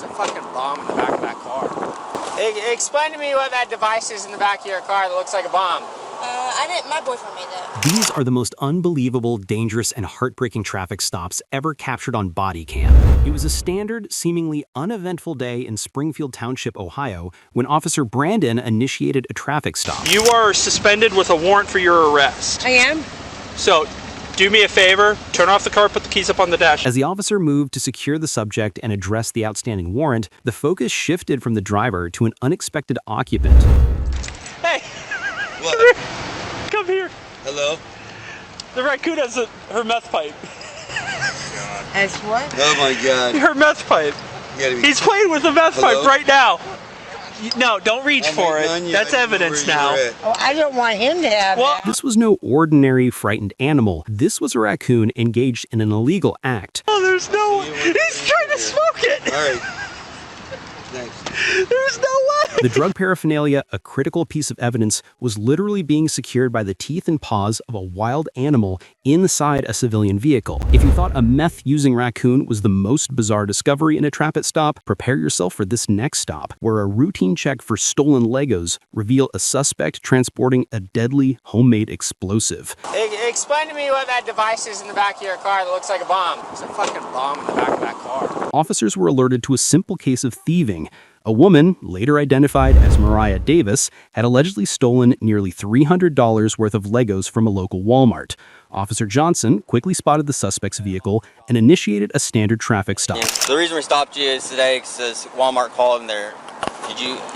There's a fucking bomb in the back of that car. Explain to me what that device is in the back of your car that looks like a bomb. My boyfriend made that. These are the most unbelievable, dangerous, and heartbreaking traffic stops ever captured on Bodycam. It was a standard, seemingly uneventful day in Springfield Township, Ohio, when Officer Brandon initiated a traffic stop. You are suspended with a warrant for your arrest. I am? So, do me a favor, turn off the car, put the keys up on the dash. As the officer moved to secure the subject and address the outstanding warrant, the focus shifted from the driver to an unexpected occupant. Hey! What? Come here. Hello? The raccoon has her meth pipe. As what? Oh my god. Her meth pipe. He's playing with the meth pipe right now. No, don't reach for it. That's evidence now. Oh, I don't want him to have that. This was no ordinary frightened animal. This was a raccoon engaged in an illegal act. Oh, there's no... He's trying to smoke it! Alright. Thanks. There's no way! The drug paraphernalia, a critical piece of evidence, was literally being secured by the teeth and paws of a wild animal inside a civilian vehicle. If you thought a meth-using raccoon was the most bizarre discovery in a traffic stop, prepare yourself for this next stop, where a routine check for stolen Legos reveal a suspect transporting a deadly homemade explosive. Explain to me what that device is in the back of your car that looks like a bomb. There's a fucking bomb in the back of that car. Officers were alerted to a simple case of thieving. A woman, later identified as Mariah Davis, had allegedly stolen nearly $300 worth of Legos from a local Walmart. Officer Johnson quickly spotted the suspect's vehicle and initiated a standard traffic stop. The reason we stopped you is today because Walmart called and they're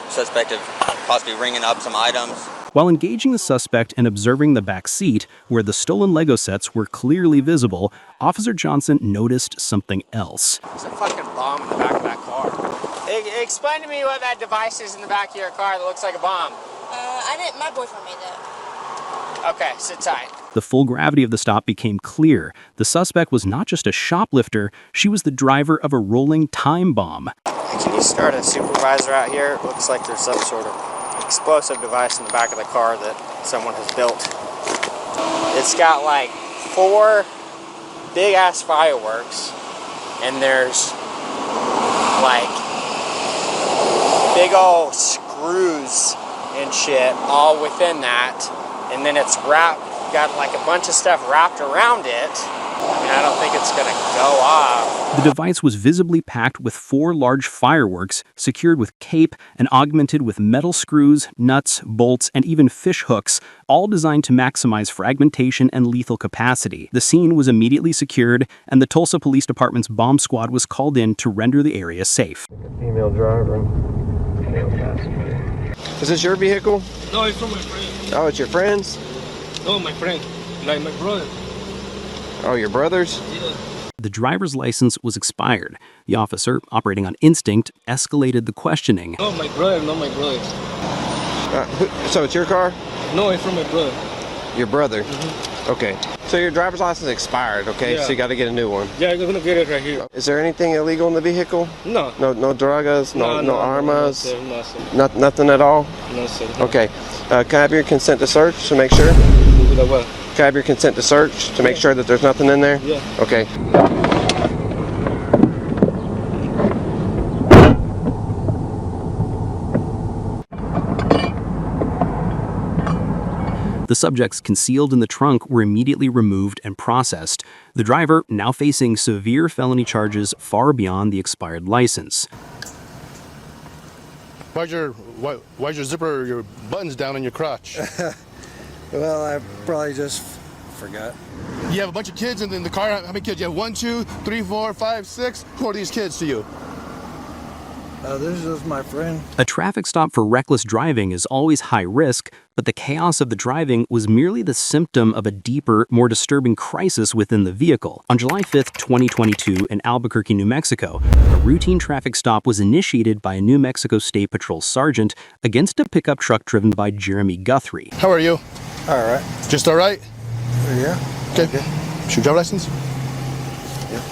suspect of possibly ringing up some items. While engaging the suspect and observing the back seat, where the stolen Lego sets were clearly visible, Officer Johnson noticed something else. There's a fucking bomb in the back of that car. Explain to me what that device is in the back of your car that looks like a bomb. My boyfriend made that. Okay, sit tight. The full gravity of the stop became clear. The suspect was not just a shoplifter, she was the driver of a rolling time bomb. Can you start a supervisor out here? It looks like there's some sort of explosive device in the back of the car that someone has built. It's got like 4 big ass fireworks, and there's like big old screws and shit all within that, and then it's got like a bunch of stuff wrapped around it. I mean, I don't think it's gonna go off. The device was visibly packed with 4 large fireworks, secured with tape and augmented with metal screws, nuts, bolts, and even fish hooks, all designed to maximize fragmentation and lethal capacity. The scene was immediately secured, and the Tulsa Police Department's bomb squad was called in to render the area safe. Female driver and male passenger. Is this your vehicle? No, it's from my friend. Oh, it's your friend's? No, my friend. Like my brother. Oh, your brother's? Yeah. The driver's license was expired. The officer, operating on instinct, escalated the questioning. No, my brother, not my brother. So it's your car? No, it's from my brother. Your brother? Mm-hmm. Okay. So your driver's license expired, okay? Yeah. So you got to get a new one. Yeah, I'm gonna get it right here. Is there anything illegal in the vehicle? No. No drugs? No armas? No, sir. Nothing at all? No, sir. Okay. Can I have your consent to search to make sure? With a what? Can I have your consent to search to make sure that there's nothing in there? Yeah. Okay. The subjects concealed in the trunk were immediately removed and processed. The driver, now facing severe felony charges far beyond the expired license. Why's your zipper, your buttons down on your crotch? Well, I probably just forgot. You have a bunch of kids in the car. How many kids? You have 1, 2, 3, 4, 5, 6. Who are these kids to you? This is my friend. A traffic stop for reckless driving is always high risk, but the chaos of the driving was merely the symptom of a deeper, more disturbing crisis within the vehicle. On July 5th, 2022, in Albuquerque, New Mexico, a routine traffic stop was initiated by a New Mexico State Patrol sergeant against a pickup truck driven by Jeremy Guthrie. How are you? All right. Just all right? Yeah. Okay. Is your driver license?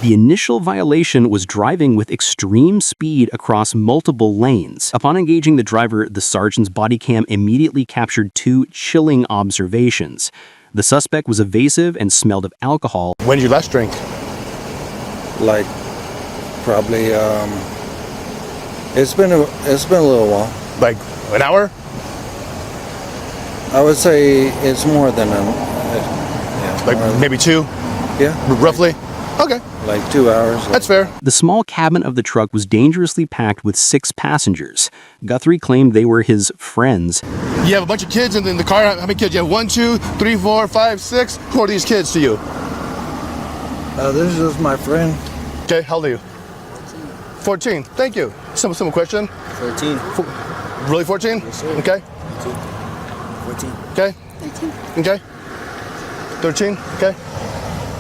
The initial violation was driving with extreme speed across multiple lanes. Upon engaging the driver, the sergeant's body cam immediately captured 2 chilling observations. The suspect was evasive and smelled of alcohol. When did you last drink? Like, probably It's been a little while. Like an hour? I would say it's more than yeah, Like maybe 2? Yeah. Roughly? Okay. Like 2 hours. That's fair. The small cabin of the truck was dangerously packed with 6 passengers. Guthrie claimed they were his friends. You have a bunch of kids in the car. How many kids? You have 1, 2, 3, 4, 5, 6. Who are these kids to you? This is my friend. Okay, how old are you? 14. Thank you. Simple question. 14. Really 14? Yes, sir. Okay. 14. Okay. 13. Okay. 13. Okay.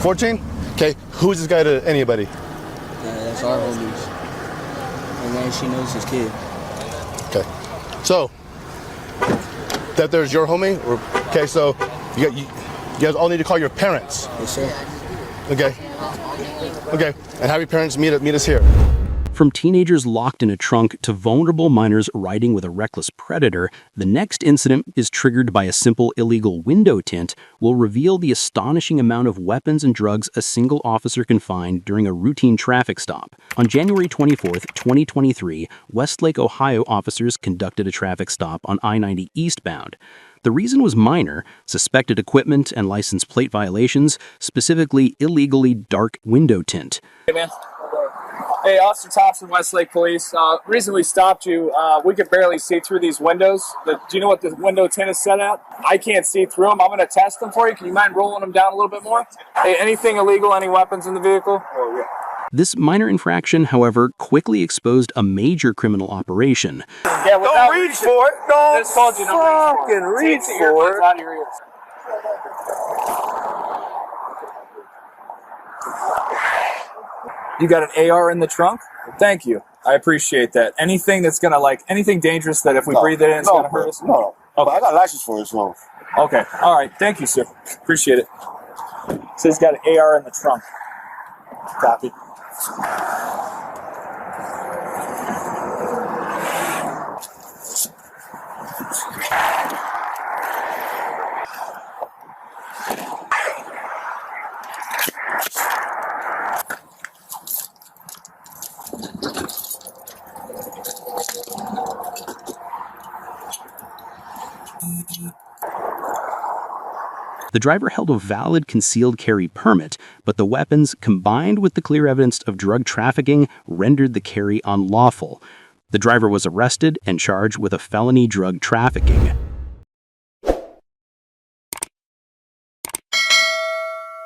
14. Okay. Who's this guy to anybody? That's our homies. And then she knows his kid. Okay. So that there's your homie. Okay. So you guys all need to call your parents. Yes, sir. Okay. Okay. And have your parents meet us here. From teenagers locked in a trunk to vulnerable minors riding with a reckless predator, the next incident is triggered by a simple illegal window tint will reveal the astonishing amount of weapons and drugs a single officer can find during a routine traffic stop. On January 24th, 2023, Westlake, Ohio officers conducted a traffic stop on I-90 eastbound. The reason was minor, suspected equipment and license plate violations, specifically illegally dark window tint. Hey, man. Hey, Officer Thompson, Westlake Police. Reason we stopped you, we could barely see through these windows. Do you know what the window tint is set at? I can't see through them. I'm going to test them for you. Can you mind rolling them down a little bit more? Hey, anything illegal, any weapons in the vehicle? Oh, yeah. This minor infraction, however, quickly exposed a major criminal operation. Yeah, don't reach for it. Don't fucking reach for it. Out of your ears. You got an AR in the trunk? Thank you. I appreciate that. Anything that's gonna anything dangerous that if we breathe it in, it's gonna hurt us? No. Okay. I got a license for this one. Okay. All right. Thank you, sir. Appreciate it. So he's got an AR in the trunk. Copy. The driver held a valid concealed carry permit, but the weapons, combined with the clear evidence of drug trafficking, rendered the carry unlawful. The driver was arrested and charged with a felony drug trafficking.